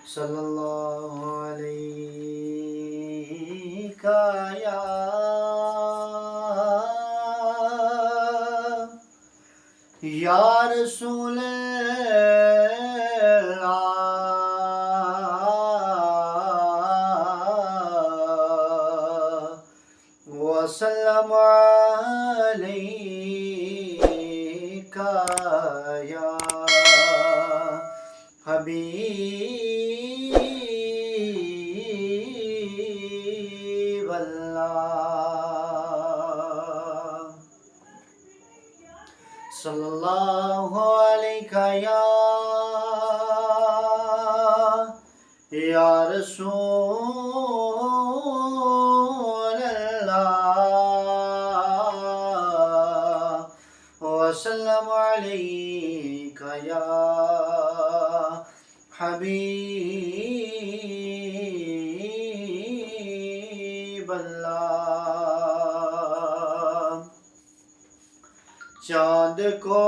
صلی اللہ علیہ یا رسول اللہ وسلم علیکا یا حبیب اللہ صلی اللہ علیہ یا رسول اللہ وسلم علیکا یا حبیب اللہ چاند کو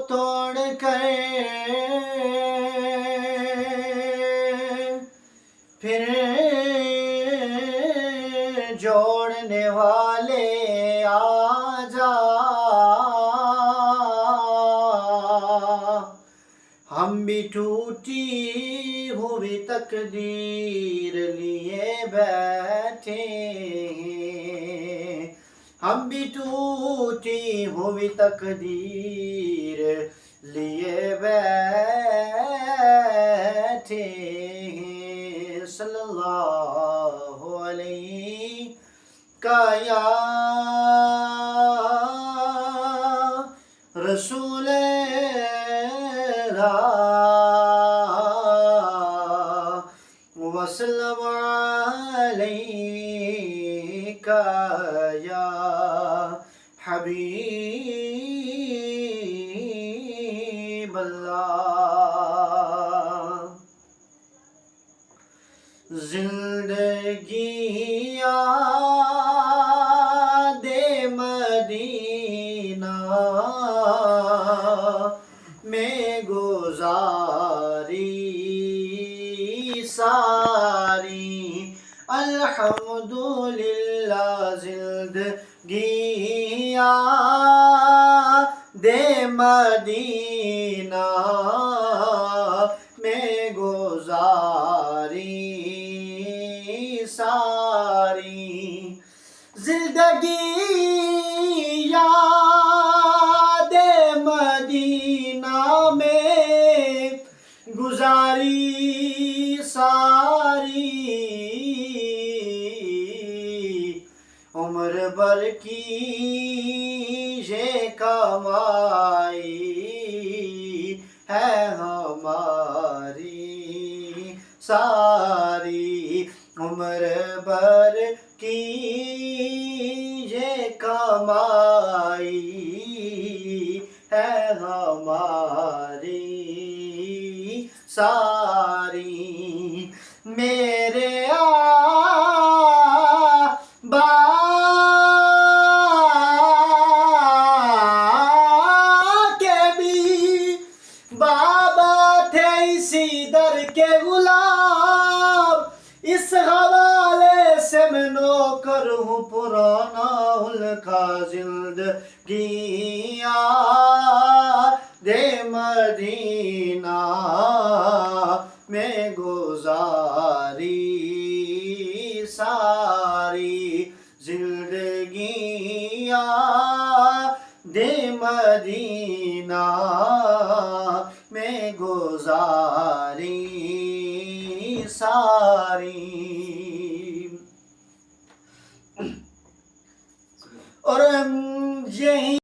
توڑ کر پھر جوڑنے والے آجا ہم بھی ٹوٹی ہوئی تقدیر لیے بیٹھے ہیں ہم بھی ٹوٹی ہوئی تقدیر لیے بیٹھے ہیں صلی اللہ علیہ یا رسول اللہ وسلم علیکا یا حبیب اللہ زندگی یاد مدینہ میں گزاری ساری الحمدللہ زندگی یاد مدینہ میں گزاری ساری زندگی یاد مدینہ میں گزاری ساری عمر بھر کی یہ کمائی ہے ہماری ساری عمر بھر کی یہ کمائی ہے ہماری ساری میرے آبا کے بھی بابا تھے اسی در کے غلام اس حوالے سے میں نوکر ہوں پرانا ان کا زندگی یاد مدینہ میں گزاری ساری زندگی یاد مدینہ میں گزاری ساری اور یہی